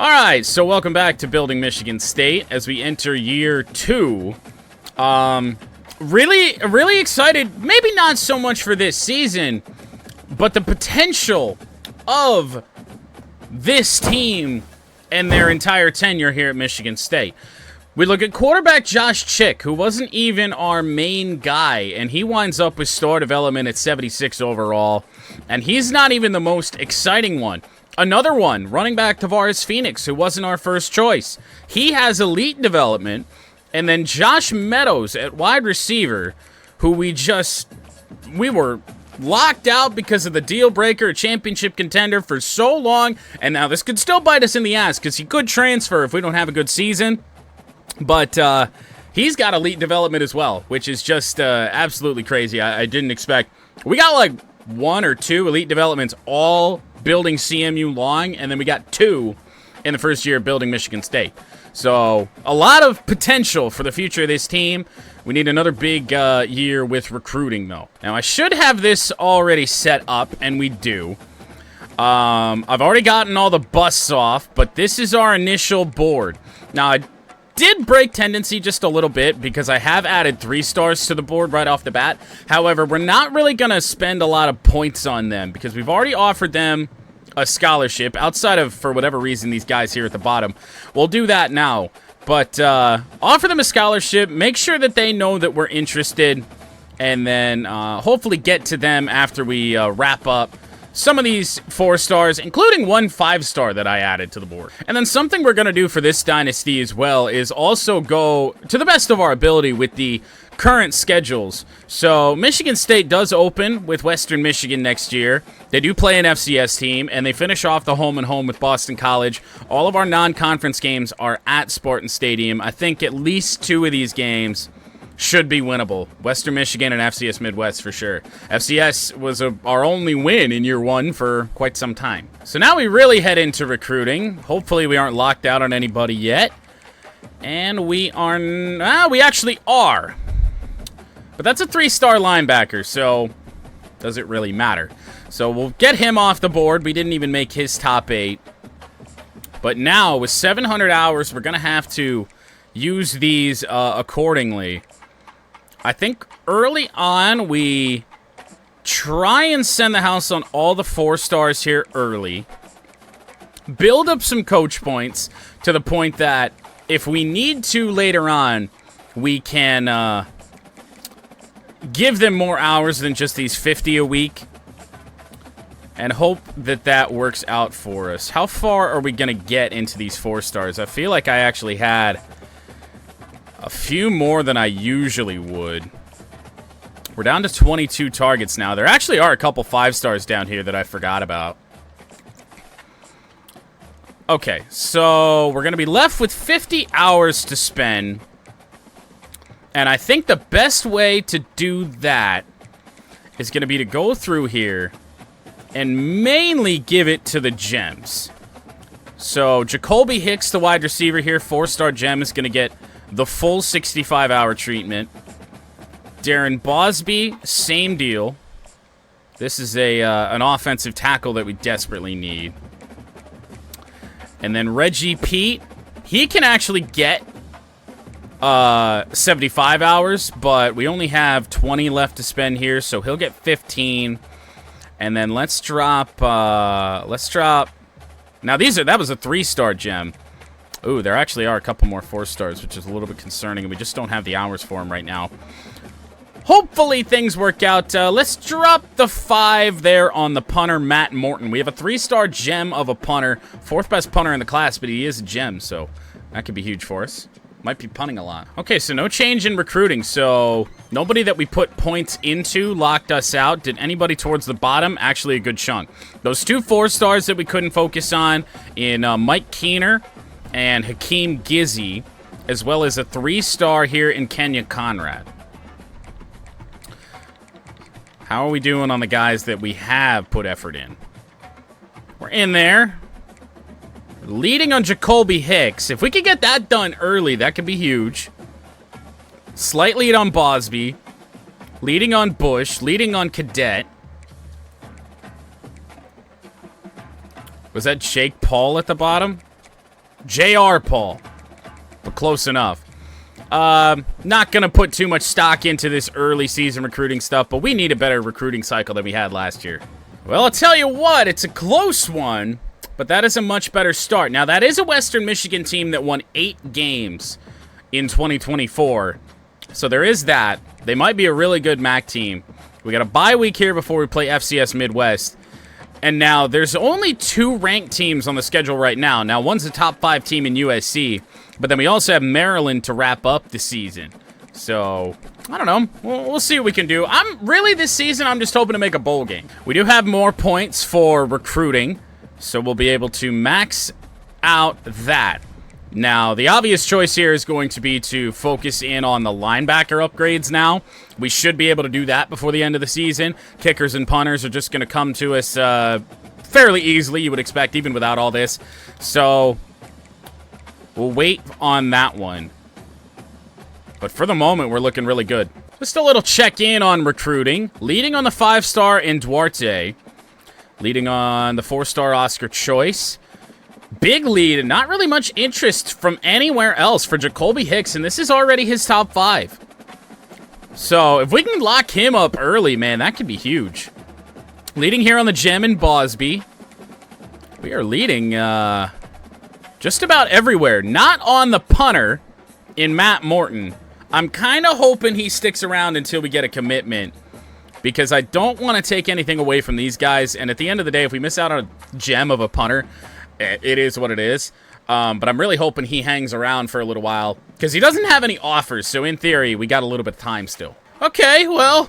Alright, so welcome back to Building Michigan State as we enter year 2. Really excited, maybe not so much for this season, but the potential of this team and their entire tenure here at Michigan State. We look at quarterback Josh Chick, who wasn't even our main guy, and he winds up with star development at 76 overall, and he's not even the most exciting one. Another one, running back Tavares Phoenix, who wasn't our first choice. He has elite development. And then Josh Meadows at wide receiver, who we were locked out because of the deal breaker, championship contender for so long. And now this could still bite us in the ass because he could transfer if we don't have a good season. But he's got elite development as well, which is just absolutely crazy. I didn't expect. We got like 1 or 2 elite developments all building CMU long, and then we got 2 in the first year of building Michigan State. So a lot of potential for the future of this team. We need another big year with recruiting, though. Now, I should have this already set up, and we do. I've already gotten all the busts off, but this is our initial board. Now, I did break tendency just a little bit because I have added 3 stars to the board right off the bat. However, we're not really going to spend a lot of points on them because we've already offered them a scholarship outside of, for whatever reason, these guys here at the bottom. We'll do that now. But offer them a scholarship, make sure that they know that we're interested, and then hopefully get to them after we wrap up some of these 4 stars, including 1 5-star that I added to the board. And then something we're going to do for this dynasty as well is also go to the best of our ability with the current schedules. So Michigan State does open with Western Michigan next year. They do play an FCS team, and they finish off the home and home with Boston College. All of our non-conference games are at Spartan Stadium. I think at least 2 of these games should be winnable. Western Michigan and FCS Midwest for sure. FCS was our only win in year 1 for quite some time. So now we really head into recruiting. Hopefully we aren't locked out on anybody yet. And we actually are. But that's a 3-star linebacker, so does it really matter? So we'll get him off the board. We didn't even make his top 8. But now with 700 hours, we're going to have to use these accordingly. I think early on, we try and send the house on all the 4 stars here early. Build up some coach points to the point that if we need to later on, we can give them more hours than just these 50 a week. And hope that that works out for us. How far are we going to get into these 4 stars? I feel like I actually had a few more than I usually would. We're down to 22 targets now. There actually are a couple 5 stars down here that I forgot about. Okay, so we're going to be left with 50 hours to spend. And I think the best way to do that is going to be to go through here and mainly give it to the gems. So Jacoby Hicks, the wide receiver here, 4-star gem, is going to get the full 65-hour treatment. Darren Bosby, same deal. This is an offensive tackle that we desperately need. And then Reggie Pete, he can actually get 75 hours, but we only have 20 left to spend here, so he'll get 15. And then let's drop. Now that was a 3-star gem. Ooh, there actually are a couple more 4 stars, which is a little bit concerning, and we just don't have the hours for them right now. Hopefully things work out. Let's drop the 5 there on the punter, Matt Morton. We have a 3-star gem of a punter, 4th best punter in the class, but he is a gem, so that could be huge for us. Might be punting a lot. Okay, so no change in recruiting. So nobody that we put points into locked us out. Did anybody towards the bottom? Actually, a good chunk. Those 2 4-stars that we couldn't focus on in Mike Keener and Hakeem Gizzy, as well as a 3-star here in Kenya Conrad. How are we doing on the guys that we have put effort in? We're in there. Leading on Jacoby Hicks. If we could get that done early, that could be huge. Slight lead on Bosby. Leading on Bush. Leading on Cadet. Was that Jake Paul at the bottom? J.R. Paul. But close enough. Not going to put too much stock into this early season recruiting stuff, but we need a better recruiting cycle than we had last year. Well, I'll tell you what, it's a close one, but that is a much better start. Now, that is a Western Michigan team that won 8 games in 2024, so there is that. They might be a really good MAC team. We got a bye week here before we play FCS Midwest, and now there's only 2 ranked teams on the schedule right now. Now, one's a top 5 team in USC, but then we also have Maryland to wrap up the season. So, I don't know. We'll see what we can do. This season, I'm just hoping to make a bowl game. We do have more points for recruiting, so we'll be able to max out that. Now, the obvious choice here is going to be to focus in on the linebacker upgrades now. We should be able to do that before the end of the season. Kickers and punters are just going to come to us fairly easily, you would expect, even without all this. So, we'll wait on that one. But for the moment, we're looking really good. Just a little check-in on recruiting. Leading on the 5-star in Duarte. Leading on the 4-star Oscar Choice. Big lead and not really much interest from anywhere else for Jacoby Hicks, and this is already his top 5. So if we can lock him up early, man, that could be huge. Leading here on the gem in Bosby. We are leading just about everywhere. Not on the punter in Matt Morton. I'm kind of hoping he sticks around until we get a commitment, because I don't want to take anything away from these guys. And at the end of the day, if we miss out on a gem of a punter, it is what it is. But I'm really hoping he hangs around for a little while, because he doesn't have any offers. So in theory, we got a little bit of time still. Okay, well,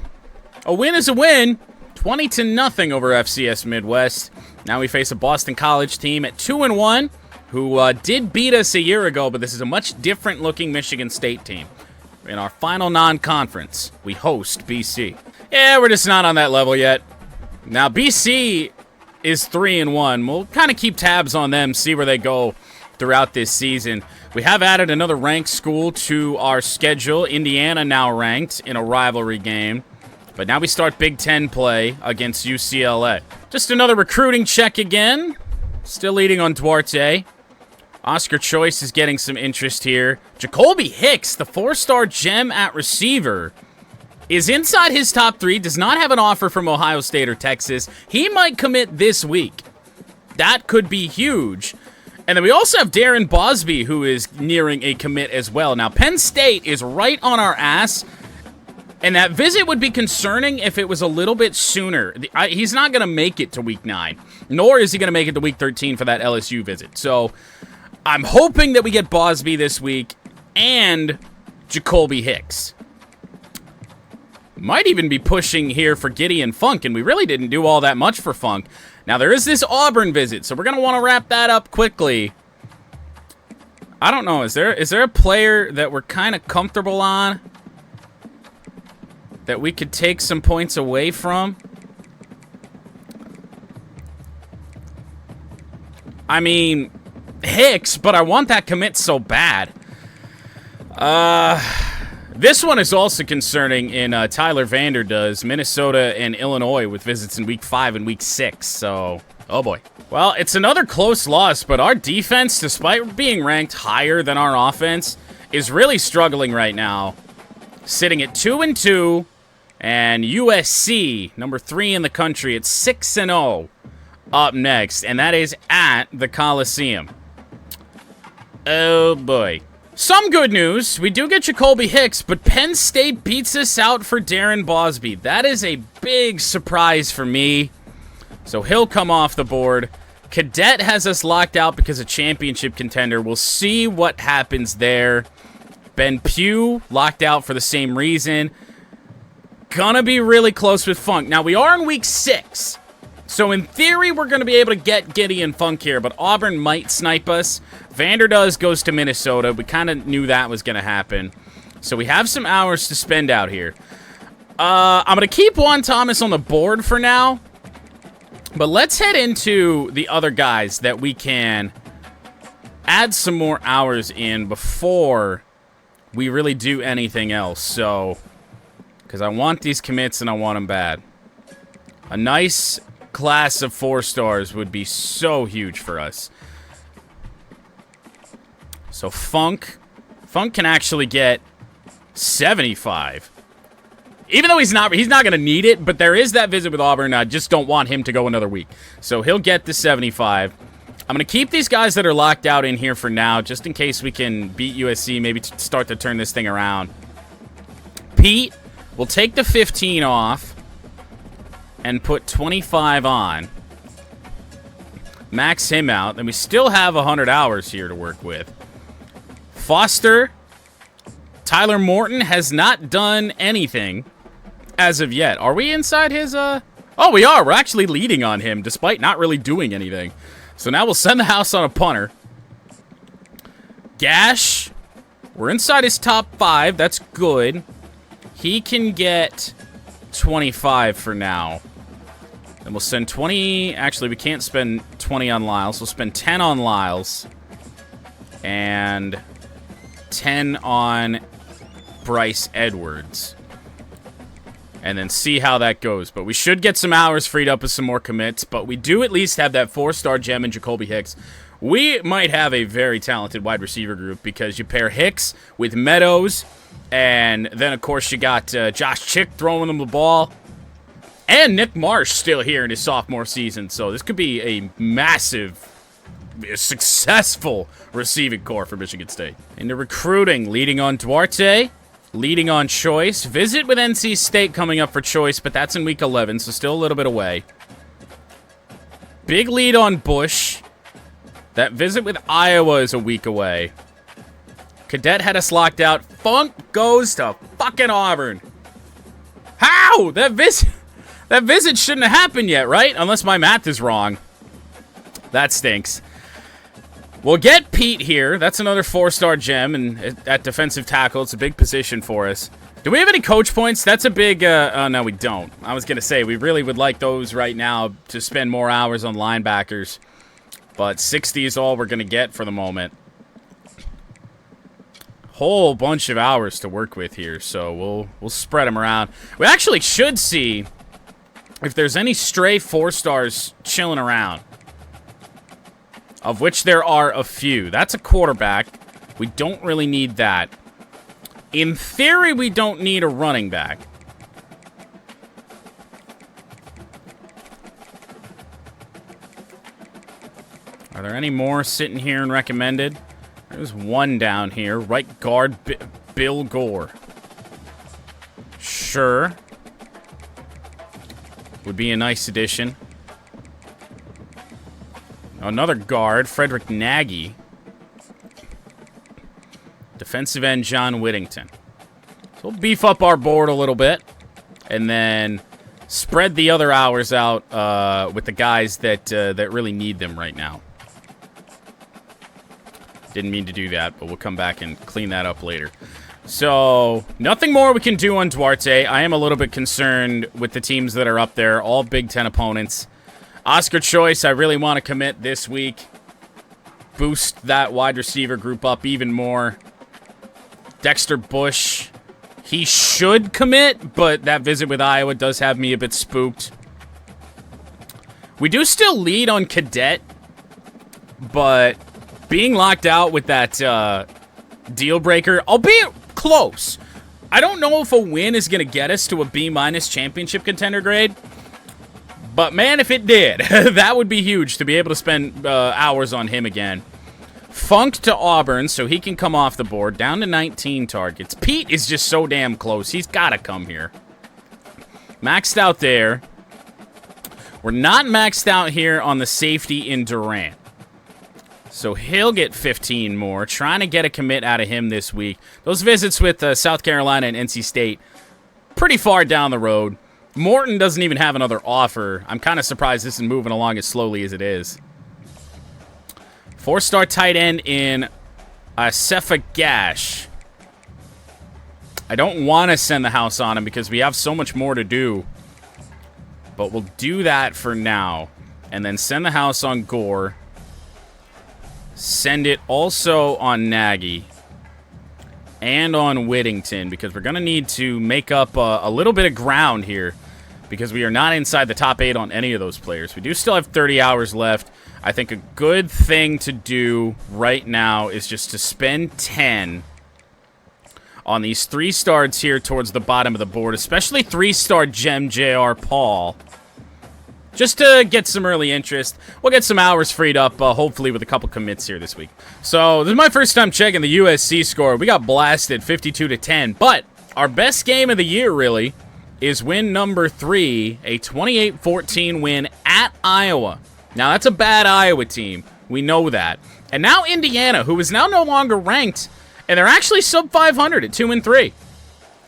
a win is a win. 20-0 over FCS Midwest. Now we face a Boston College team at 2-1, who did beat us a year ago, but this is a much different looking Michigan State team. In our final non-conference, we host BC. Yeah, we're just not on that level yet. Now, BC is 3-1. We'll kind of keep tabs on them, see where they go throughout this season. We have added another ranked school to our schedule. Indiana now ranked in a rivalry game. But now we start Big Ten play against UCLA. Just another recruiting check again. Still leading on Duarte. Oscar Choice is getting some interest here. Jacoby Hicks, the 4-star gem at receiver, is inside his top 3, does not have an offer from Ohio State or Texas. He might commit this week. That could be huge. And then we also have Darren Bosby, who is nearing a commit as well. Now, Penn State is right on our ass, and that visit would be concerning if it was a little bit sooner. He's not going to make it to week 9, nor is he going to make it to week 13 for that LSU visit. So I'm hoping that we get Bosby this week and Jacoby Hicks. Might even be pushing here for Gideon Funk, and we really didn't do all that much for Funk. Now, there is this Auburn visit, so we're going to want to wrap that up quickly. I don't know. Is there a player that we're kind of comfortable on that we could take some points away from? I mean, Hicks, but I want that commit so bad. This one is also concerning in Tyler Vander does Minnesota and Illinois with visits in week 5 and week 6. So, oh boy. Well, it's another close loss, but our defense, despite being ranked higher than our offense, is really struggling right now. Sitting at 2-2, and USC, number 3 in the country, at 6-0 up next, and that is at the Coliseum. Oh boy. Some good news. We do get Jacoby Hicks, but Penn State beats us out for Darren Bosby. That is a big surprise for me. So he'll come off the board. Cadet has us locked out because of championship contender. We'll see what happens there. Ben Pugh locked out for the same reason. Gonna be really close with Funk. Now, we are in week 6. So, in theory, we're going to be able to get Gideon Funk here, but Auburn might snipe us. Vanderdoes goes to Minnesota. We kind of knew that was going to happen. So, we have some hours to spend out here. I'm going to keep Juan Thomas on the board for now. But let's head into the other guys that we can add some more hours in before we really do anything else. So, because I want these commits and I want them bad. A nice class of 4 stars would be so huge for us. So Funk can actually get 75. Even though he's not going to need it, but there is that visit with Auburn. I just don't want him to go another week. So he'll get the 75. I'm going to keep these guys that are locked out in here for now, just in case we can beat USC, maybe start to turn this thing around. Pete will take the 15 off and put 25 on. Max him out. Then we still have 100 hours here to work with. Foster, Tyler Morton has not done anything as of yet. Are we inside his, Oh, we are. We're actually leading on him, despite not really doing anything. So now we'll send the house on a punter. Gash, we're inside his top 5. That's good. He can get 25 for now. Then we'll send 20. Actually, we can't spend 20 on Lyles. We'll spend 10 on Lyles. And 10 on Bryce Edwards. And then see how that goes. But we should get some hours freed up with some more commits. But we do at least have that 4-star gem in Jacoby Hicks. We might have a very talented wide receiver group because you pair Hicks with Meadows. And then, of course, you got Josh Chick throwing them the ball. And Nick Marsh still here in his sophomore season. So this could be a massive, successful receiving core for Michigan State. Into recruiting, leading on Duarte. Leading on Choice. Visit with NC State coming up for Choice, but that's in week 11, so still a little bit away. Big lead on Bush. That visit with Iowa is a week away. Cadet had us locked out. Funk goes to fucking Auburn. How? That visit shouldn't have happened yet, right? Unless my math is wrong. That stinks. We'll get Pete here. That's another 4-star gem, and at defensive tackle, it's a big position for us. Do we have any coach points? That's a big, oh, no, we don't. I was going to say, we really would like those right now to spend more hours on linebackers, but 60 is all we're going to get for the moment. Whole bunch of hours to work with here, so we'll spread them around. We actually should see if there's any stray 4-stars chilling around. Of which there are a few. That's a quarterback. We don't really need that. In theory, we don't need a running back. Are there any more sitting here and recommended? There's one down here. Right guard, Bill Gore. Sure. Would be a nice addition. Another guard, Frederick Nagy. Defensive end, John Whittington. So we'll beef up our board a little bit. And then spread the other hours out with the guys that really need them right now. Didn't mean to do that, but we'll come back and clean that up later. So, nothing more we can do on Duarte. I am a little bit concerned with the teams that are up there. All Big Ten opponents. Oscar Choice, I really want to commit this week. Boost that wide receiver group up even more. Dexter Bush, he should commit, but that visit with Iowa does have me a bit spooked. We do still lead on Cadet, but being locked out with that deal breaker, albeit close. I don't know if a win is going to get us to a B- championship contender grade. But, man, if it did, that would be huge to be able to spend hours on him again. Funk to Auburn, so he can come off the board. Down to 19 targets. Pete is just so damn close. He's got to come here. Maxed out there. We're not maxed out here on the safety in Durant. So he'll get 15 more. Trying to get a commit out of him this week. Those visits with South Carolina and NC State, pretty far down the road. Morton doesn't even have another offer. I'm kind of surprised this is moving along as slowly as it is. 4-star tight end in Sefa Gash. I don't want to send the house on him because we have so much more to do. But we'll do that for now. And then send the house on Gore. Send it also on Nagy. And on Whittington, because we're going to need to make up a little bit of ground here because we are not inside the top 8 on any of those players. We do still have 30 hours left. I think a good thing to do right now is just to spend 10 on these 3-stars here towards the bottom of the board, especially 3-star Gem J.R. Paul, just to get some early interest. We'll get some hours freed up, hopefully with a couple commits here this week. So this is my first time checking the USC score. We got blasted 52-10, but our best game of the year, really, is win number 3, a 28-14 win at Iowa. Now, that's a bad Iowa team. We know that. And now Indiana, who is now no longer ranked, and they're actually sub 500 at 2-3.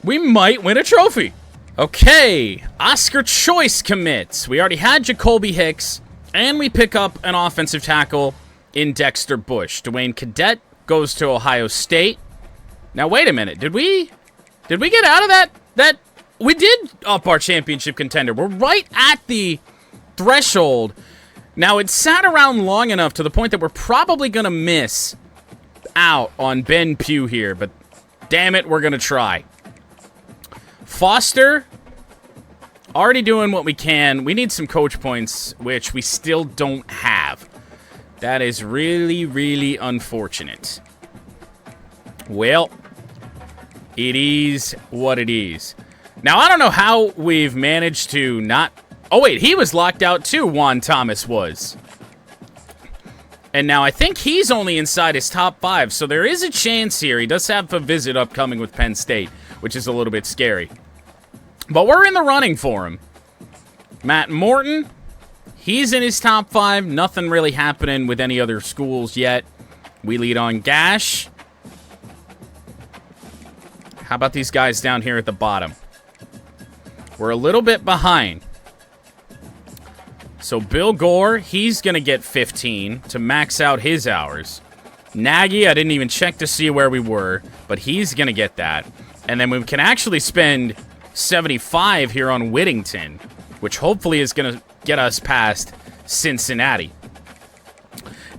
We might win a trophy. Okay, Oscar Choice commits. We already had Jacoby Hicks, and we pick up an offensive tackle in Dexter Bush. Dwayne Cadet goes to Ohio State. Now, wait a minute. Did we get out of that? We did up our championship contender. We're right at the threshold. Now, it sat around long enough to the point that we're probably going to miss out on Ben Pugh here, but damn it, we're going to try. Foster, already doing what we can. We need some coach points, which we still don't have. That is really, really unfortunate. Well, it is what it is. Now, I don't know how we've managed to not... Oh, wait, he was locked out too, Juan Thomas was. And now I think he's only inside his top 5, so there is a chance here. He does have a visit upcoming with Penn State, which is a little bit scary. But we're in the running for him. Matt Morton, he's in his top 5. Nothing really happening with any other schools yet. We lead on Gash. How about these guys down here at the bottom? We're a little bit behind. So Bill Gore, he's going to get 15 to max out his hours. Nagy, I didn't even check to see where we were, but he's going to get that. And then we can actually spend 75 here on Whittington, which hopefully is going to get us past Cincinnati.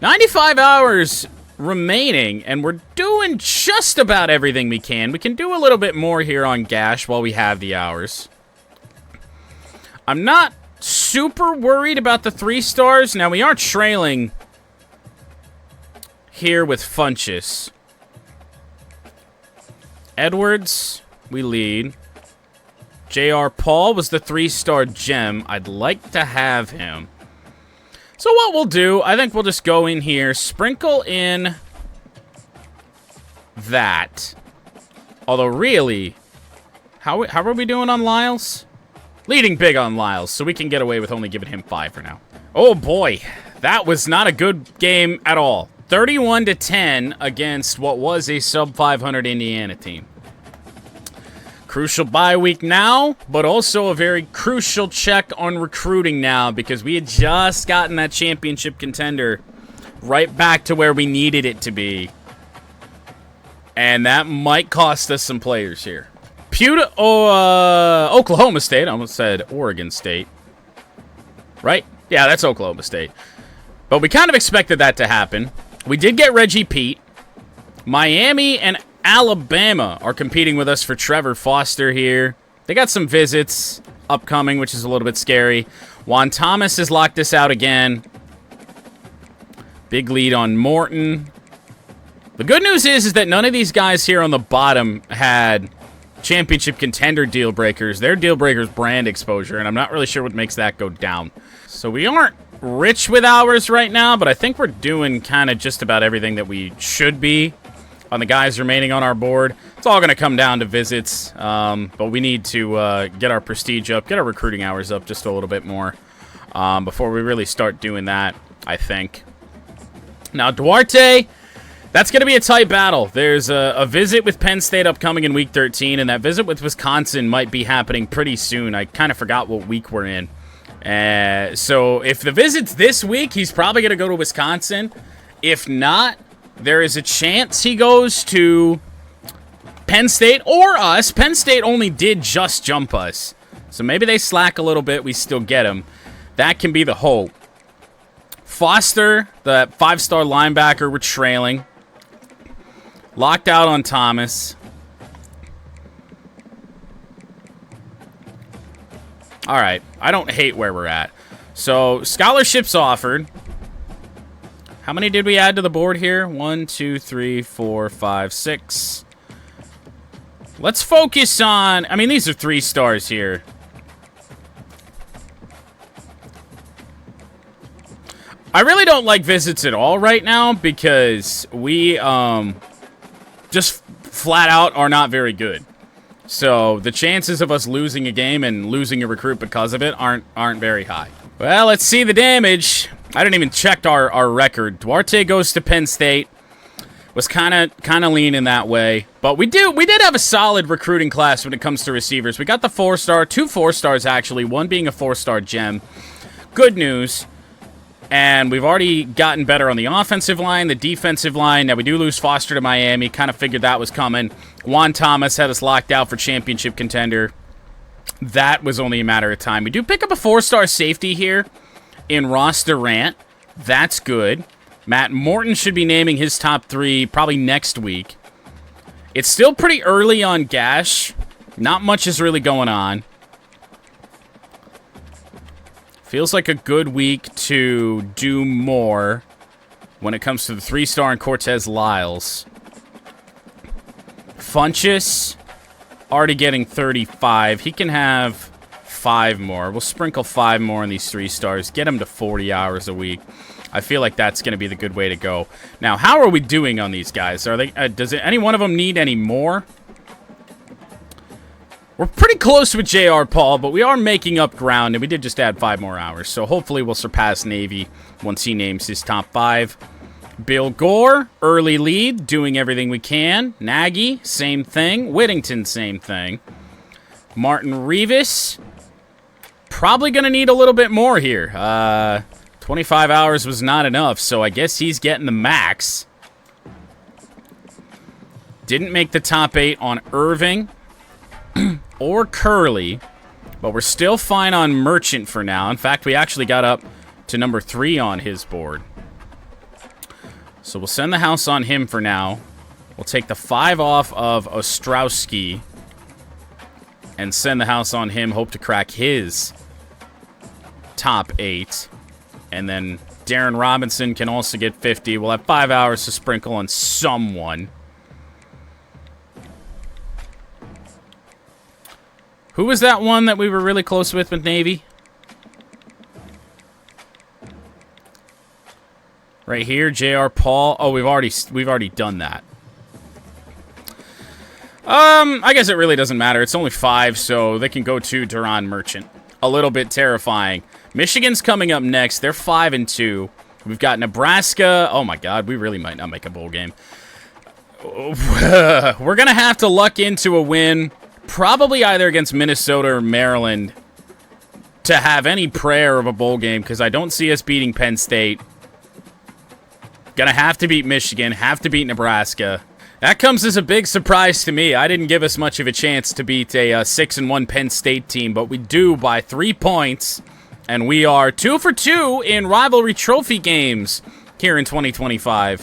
95 hours remaining, and we're doing just about everything we can. We can do a little bit more here on Gash while we have the hours. I'm not super worried about the 3-stars. Now, we are trailing here with Funchess. Edwards, we lead. J.R. Paul was the 3-star gem. I'd like to have him. So what we'll do, I think we'll just go in here, sprinkle in that. Although, really, how are we doing on Lyles? Leading big on Lyles, so we can get away with only giving him 5 for now. Oh boy, that was not a good game at all. 31-10 against what was a sub-500 Indiana team. Crucial bye week now, but also a very crucial check on recruiting now, because we had just gotten that championship contender right back to where we needed it to be. And that might cost us some players here. Oklahoma State. I almost said Oregon State. Right? Yeah, that's Oklahoma State. But we kind of expected that to happen. We did get Reggie Pete. Miami and Alabama are competing with us for Trevor Foster here. They got some visits upcoming, which is a little bit scary. Juan Thomas has locked us out again. Big lead on Morton. The good news is that none of these guys here on the bottom had championship contender deal breakers. Their deal breakers brand exposure, and I'm not really sure what makes that go down. So we aren't rich with hours right now, but I think we're doing kind of just about everything that we should be on the guys remaining on our board. It's all going to come down to visits, but we need to get our prestige up, get our recruiting hours up just a little bit more before we really start doing that, I think. Now, Duarte, that's going to be a tight battle. There's a visit with Penn State upcoming in Week 13, and that visit with Wisconsin might be happening pretty soon. I kind of forgot what week we're in. So if the visit's this week, he's probably going to go to Wisconsin. If not, there is a chance he goes to Penn State or us. Penn State only did just jump us. So maybe they slack a little bit. We still get him. That can be the hope. Foster, the 5-star linebacker, we're trailing. Locked out on Thomas. All right. I don't hate where we're at. So, scholarships offered. How many did we add to the board here? 1, 2, 3, 4, 5, 6. Let's focus on... I mean, these are 3 stars here. I really don't like visits at all right now because we just flat out are not very good. So the chances of us losing a game and losing a recruit because of it aren't very high. Well, let's see the damage. I didn't even check our record. Duarte goes to Penn State. Was kind of lean in that way. But we did have a solid recruiting class when it comes to receivers. We got the 4-star, 2 4-stars actually, one being a 4-star gem. Good news. And we've already gotten better on the offensive line, the defensive line. Now, we do lose Foster to Miami. Kind of figured that was coming. Juan Thomas had us locked out for championship contender. That was only a matter of time. We do pick up a 4-star safety here in Ross Durant. That's good. Matt Morton should be naming his top 3 probably next week. It's still pretty early on Gash. Not much is really going on. Feels like a good week to do more when it comes to the 3-star and Cortez Lyles. Funchess, already getting 35. He can have 5 more. We'll sprinkle 5 more in these 3 stars. Get him to 40 hours a week. I feel like that's going to be the good way to go. Now, how are we doing on these guys? Are they? Does any one of them need any more? We're pretty close with J.R. Paul, but we are making up ground, and we did just add 5 more hours. So hopefully we'll surpass Navy once he names his top 5. Bill Gore, early lead, doing everything we can. Nagy, same thing. Whittington, same thing. Martin Revis, probably going to need a little bit more here. 25 hours was not enough, so I guess he's getting the max. Didn't make the top 8 on Irving or Curley, but we're still fine on Merchant for now. In fact, we actually got up to number 3 on his board. So we'll send the house on him for now. We'll take the 5 off of Ostrowski and send the house on him. Hope to crack his top 8. And then Darren Robinson can also get 50. We'll have 5 hours to sprinkle on someone. Who was that one that we were really close with Navy? Right here, J.R. Paul. Oh, we've already done that. I guess it really doesn't matter. It's only 5, so they can go to Duran Merchant. A little bit terrifying. Michigan's coming up next. They're 5-2. We've got Nebraska. Oh my God, we really might not make a bowl game. We're gonna have to luck into a win. Probably either against Minnesota or Maryland to have any prayer of a bowl game, because I don't see us beating Penn State. Gonna have to beat Michigan, have to beat Nebraska. That comes as a big surprise to me. I didn't give us much of a chance to beat a 6-1 Penn State team, but we do by 3 points, and we are 2 for 2 in rivalry trophy games here in 2025,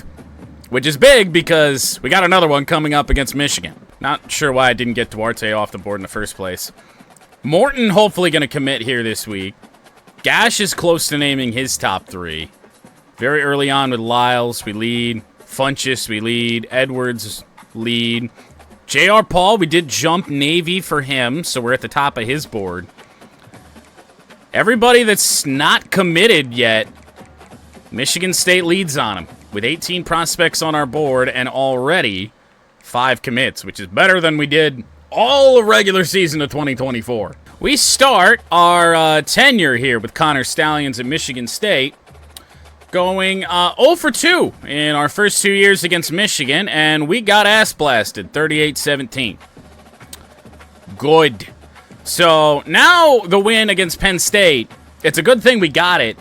which is big because we got another one coming up against Michigan. Not sure why I didn't get Duarte off the board in the first place. Morton hopefully going to commit here this week. Gash is close to naming his top 3. Very early on with Lyles, we lead. Funchess, we lead. Edwards, lead. J.R. Paul, we did jump Navy for him, so we're at the top of his board. Everybody that's not committed yet, Michigan State leads on him with 18 prospects on our board and already 5 commits, which is better than we did all the regular season of 2024. We start our tenure here with Connor Stallions at Michigan State, going 0 for 2 in our first 2 years against Michigan, and we got ass blasted, 38-17. Good. So now the win against Penn State, it's a good thing we got it.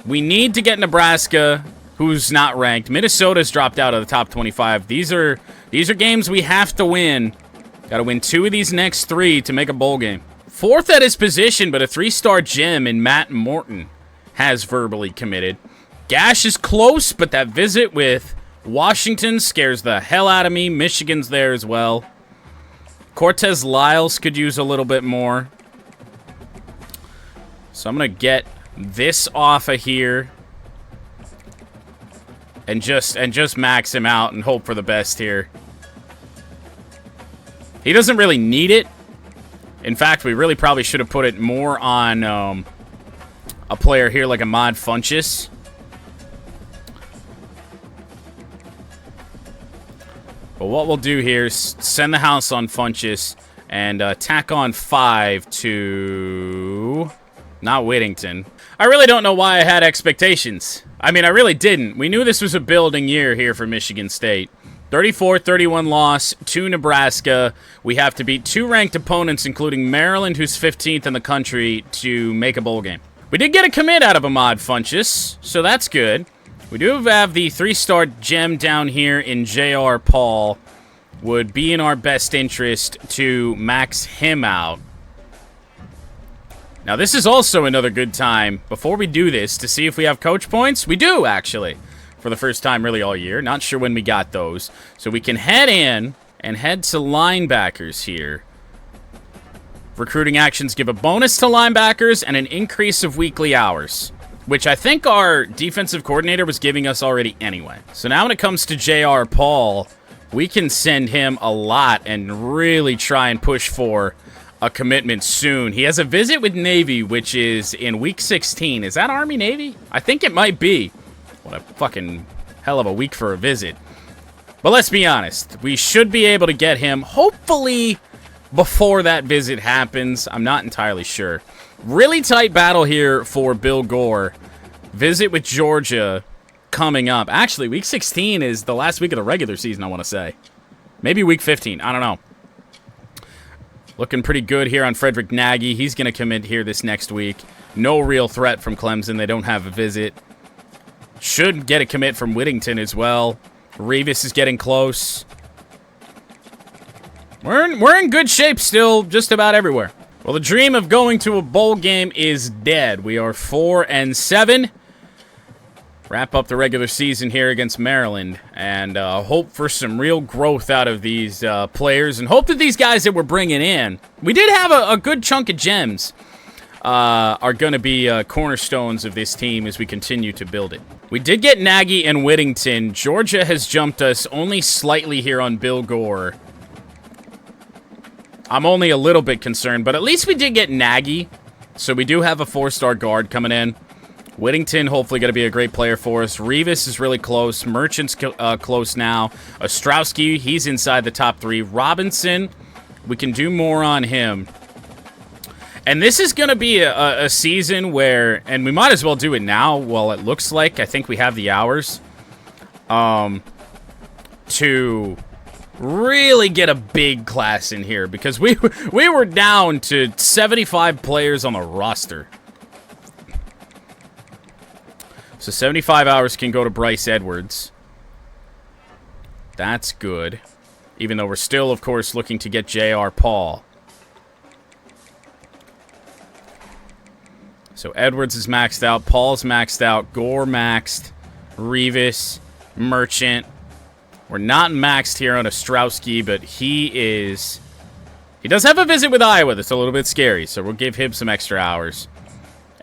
We need to get Nebraska, who's not ranked. Minnesota's dropped out of the top 25. These are games we have to win. Got to win 2 of these next 3 to make a bowl game. 4th at his position, but a 3-star gem in Matt Morton has verbally committed. Gash is close, but that visit with Washington scares the hell out of me. Michigan's there as well. Cortez Lyles could use a little bit more. So I'm going to get this off of here. And just max him out and hope for the best here. He doesn't really need it. In fact, we really probably should have put it more on a player here like a Mod Funchess. But what we'll do here is send the house on Funchess and tack on 5 to... not Whittington. I really don't know why I had expectations. I mean, I really didn't. We knew this was a building year here for Michigan State. 34-31 loss to Nebraska. We have to beat 2 ranked opponents, including Maryland, who's 15th in the country, to make a bowl game. We did get a commit out of Ahmad Funchess, so that's good. We do have the 3-star gem down here in J.R. Paul. Would be in our best interest to max him out. Now, this is also another good time, before we do this, to see if we have coach points. We do, actually. For the first time really all year. Not sure when we got those. So we can head in and head to linebackers here. Recruiting actions give a bonus to linebackers and an increase of weekly hours, which I think our defensive coordinator was giving us already anyway. So now when it comes to J.R. Paul, we can send him a lot and really try and push for a commitment soon. He has a visit with Navy, which is in week 16. Is that Army-Navy? I think it might be. What a fucking hell of a week for a visit. But let's be honest. We should be able to get him, hopefully, before that visit happens. I'm not entirely sure. Really tight battle here for Bill Gore. Visit with Georgia coming up. Actually, week 16 is the last week of the regular season, I want to say. Maybe week 15. I don't know. Looking pretty good here on Frederick Nagy. He's going to commit here this next week. No real threat from Clemson. They don't have a visit. Should get a commit from Whittington as well. Revis is getting close. We're in good shape still, just about everywhere. Well, the dream of going to a bowl game is dead. We are 4-7. Wrap up the regular season here against Maryland, and hope for some real growth out of these players, and hope that these guys that we're bringing in, we did have a good chunk of gems, are going to be cornerstones of this team as we continue to build it. We did get Nagy and Whittington. Georgia has jumped us only slightly here on Bill Gore. I'm only a little bit concerned, but at least we did get Nagy, so we do have a 4-star guard coming in. Whittington, hopefully going to be a great player for us. Revis is really close. Merchant's close now. Ostrowski, he's inside the top 3. Robinson, we can do more on him. And this is going to be a season where, and we might as well do it now while it looks like, I think we have the hours, to really get a big class in here, because we were down to 75 players on the roster. So 75 hours can go to Bryce Edwards. That's good. Even though we're still, of course, looking to get J.R. Paul. So Edwards is maxed out. Paul's maxed out. Gore maxed. Revis. Merchant. We're not maxed here on Ostrowski, but he is... He does have a visit with Iowa that's a little bit scary, so we'll give him some extra hours.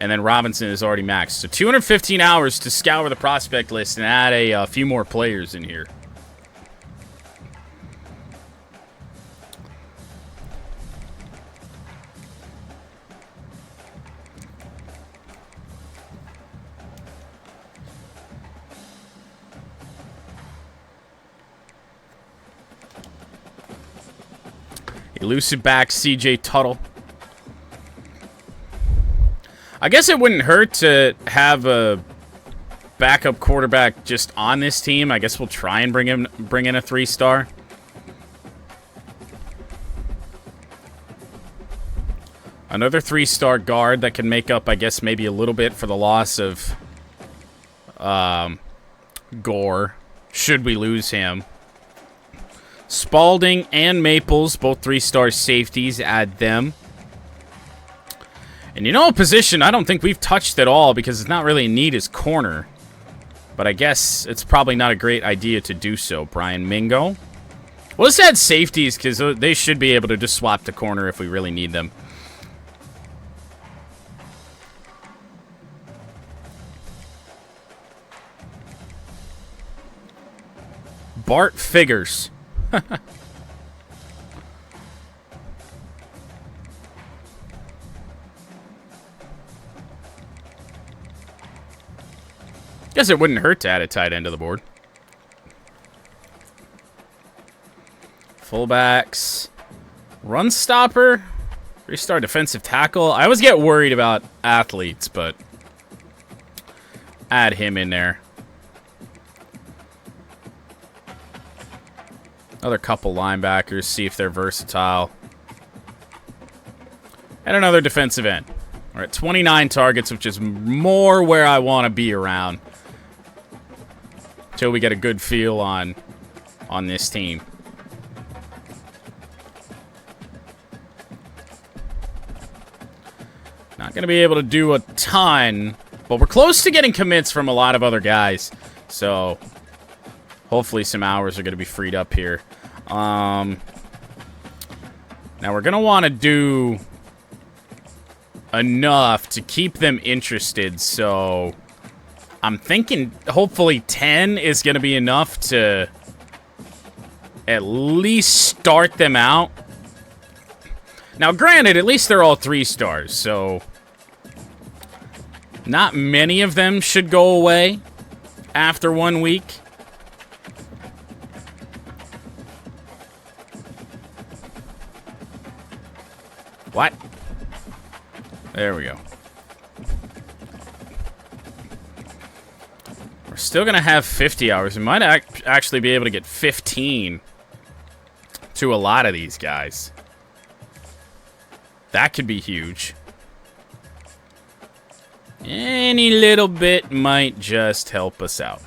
And then Robinson is already maxed. So 215 hours to scour the prospect list and add a few more players in here. Elusive back CJ Tuttle. I guess it wouldn't hurt to have a backup quarterback just on this team. I guess we'll try and bring in a 3-star. Another 3-star guard that can make up, I guess, maybe a little bit for the loss of Gore, should we lose him. Spalding and Maples, both 3-star safeties, add them. And you know, a position I don't think we've touched at all because it's not really a need is corner. But I guess it's probably not a great idea to do so. Brian Mingo. Well, let's add safeties because they should be able to just swap the corner if we really need them. Bart figures. Guess it wouldn't hurt to add a tight end to the board. Fullbacks. Run stopper. Restart defensive tackle. I always get worried about athletes, but add him in there. Another couple linebackers. See if they're versatile. And another defensive end. We're at 29 targets, which is more where I want to be around. Until we get a good feel on this team. Not going to be able to do a ton, but we're close to getting commits from a lot of other guys. So, hopefully some hours are going to be freed up here. Now, we're going to want to do enough to keep them interested, so I'm thinking hopefully 10 is going to be enough to at least start them out. Now, granted, at least they're all 3 stars, so not many of them should go away after 1 week. What? There we go. We're still going to have 50 hours. We might actually be able to get 15 to a lot of these guys. That could be huge. Any little bit might just help us out.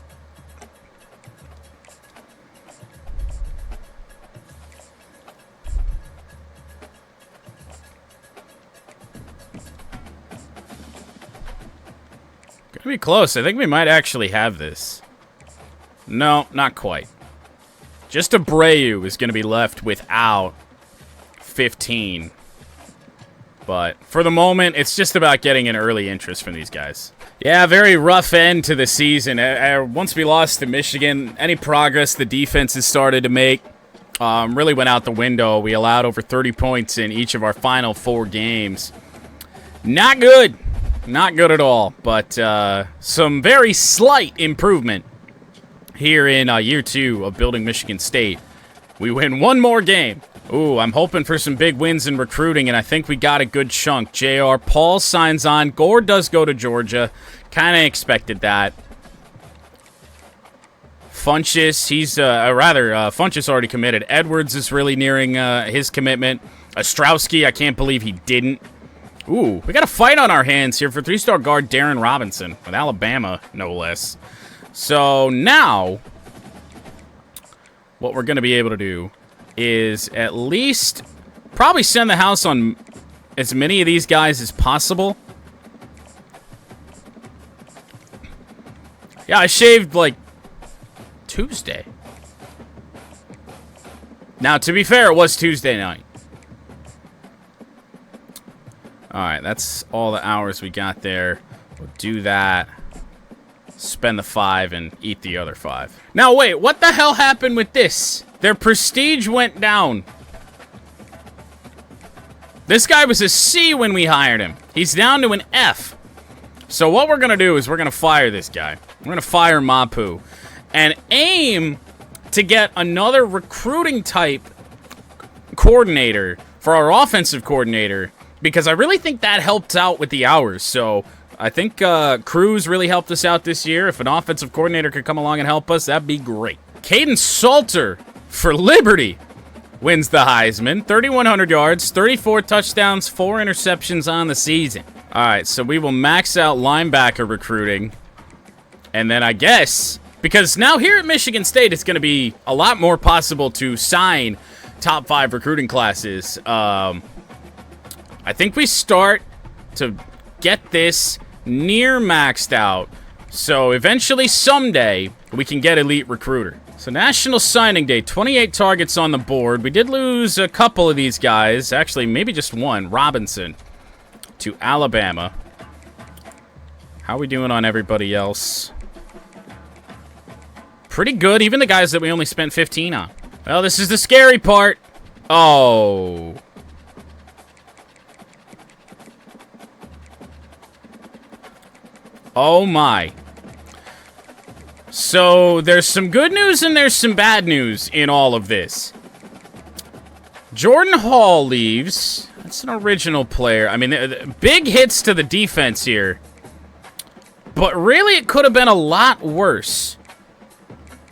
Gonna be close. I think we might actually have this. No, not quite. Just Abreu is going to be left without 15. But for the moment, it's just about getting an early interest from these guys. Yeah, very rough end to the season. Once we lost to Michigan, any progress the defense has started to make really went out the window. We allowed over 30 points in each of our final 4 games. Not good. Not good at all. But some very slight improvement here in year 2 of building Michigan State. We win 1 more game. Ooh, I'm hoping for some big wins in recruiting, and I think we got a good chunk. J.R. Paul signs on. Gore does go to Georgia. Kind of expected that. Funchess, Funchess already committed. Edwards is really nearing his commitment. Ostrowski, I can't believe he didn't. Ooh, we got a fight on our hands here for 3-star guard Darren Robinson with Alabama, no less. So now, what we're going to be able to do is at least probably send the house on as many of these guys as possible. Yeah, I shaved, like, Tuesday. Now, to be fair, it was Tuesday night. Alright, that's all the hours we got there. We'll do that. Spend the 5 and eat the other 5. Now, wait, what the hell happened with this? Their prestige went down. This guy was a C when we hired him. He's down to an F. So what we're going to do is we're going to fire this guy. We're going to fire Mapu. And aim to get another recruiting type coordinator for our offensive coordinator. Because I really think that helped out with the hours. So I think Cruz really helped us out this year. If an offensive coordinator could come along and help us, that'd be great. Caden Salter for Liberty wins the Heisman. 3,100 yards, 34 touchdowns, 4 interceptions on the season. All right, so we will max out linebacker recruiting. And then I guess, because now here at Michigan State, it's going to be a lot more possible to sign top 5 recruiting classes. I think we start to get this near maxed out. So eventually, someday, we can get elite recruiter. So National Signing Day, 28 targets on the board. We did lose a couple of these guys. Actually, maybe just one. Robinson to Alabama. How are we doing on everybody else? pretty good. Even the guys that we only spent 15 on. Well, this is the scary part. Oh. Oh my. So, there's some good news and there's some bad news in all of this. Jordan Hall leaves. That's an original player. I mean, big hits to the defense here. But really, it could have been a lot worse.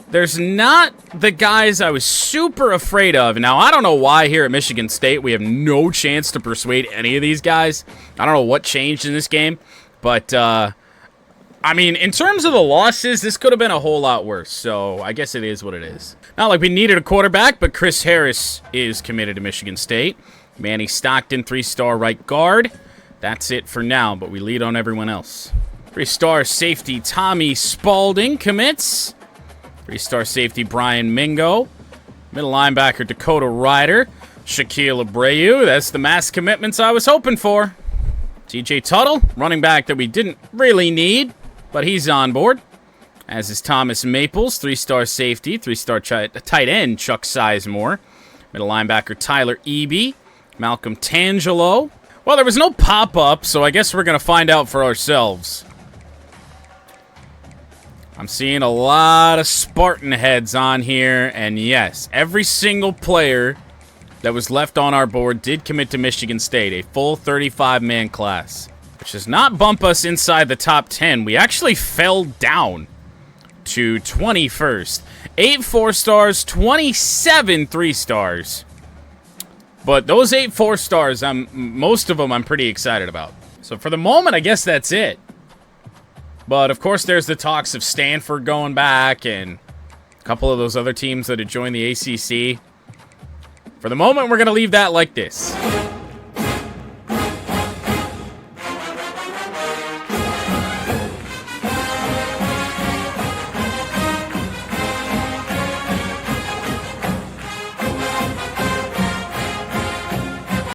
There's not the guys I was super afraid of. Now, I don't know why here at Michigan State we have no chance to persuade any of these guys. I don't know what changed in this game. But, I mean, in terms of the losses, this could have been a whole lot worse. So, I guess it is what it is. Not like we needed a quarterback, but Chris Harris is committed to Michigan State. Manny Stockton, 3-star right guard. That's it for now, but we lead on everyone else. 3-star safety Tommy Spalding commits. 3-star safety Brian Mingo. Middle linebacker Dakota Ryder. Shaquille Abreu. That's the mass commitments I was hoping for. TJ Tuttle, running back that we didn't really need, but he's on board. As is Thomas Maples, 3-star safety. 3-star tight end Chuck Sizemore. Middle linebacker Tyler Eby. Malcolm Tangelo. Well, there was no pop-up, so I guess we're going to find out for ourselves. I'm seeing a lot of Spartan heads on here, and yes, every single player that was left on our board did commit to Michigan State, a full 35-man class, which does not bump us inside the top 10. We actually fell down to 21st. 8 4-stars, 27 3-stars. But those 8 4-stars, most of them I'm pretty excited about. So for the moment, I guess that's it. But, of course, there's the talks of Stanford going back and a couple of those other teams that had joined the ACC. For the moment, we're going to leave that like this.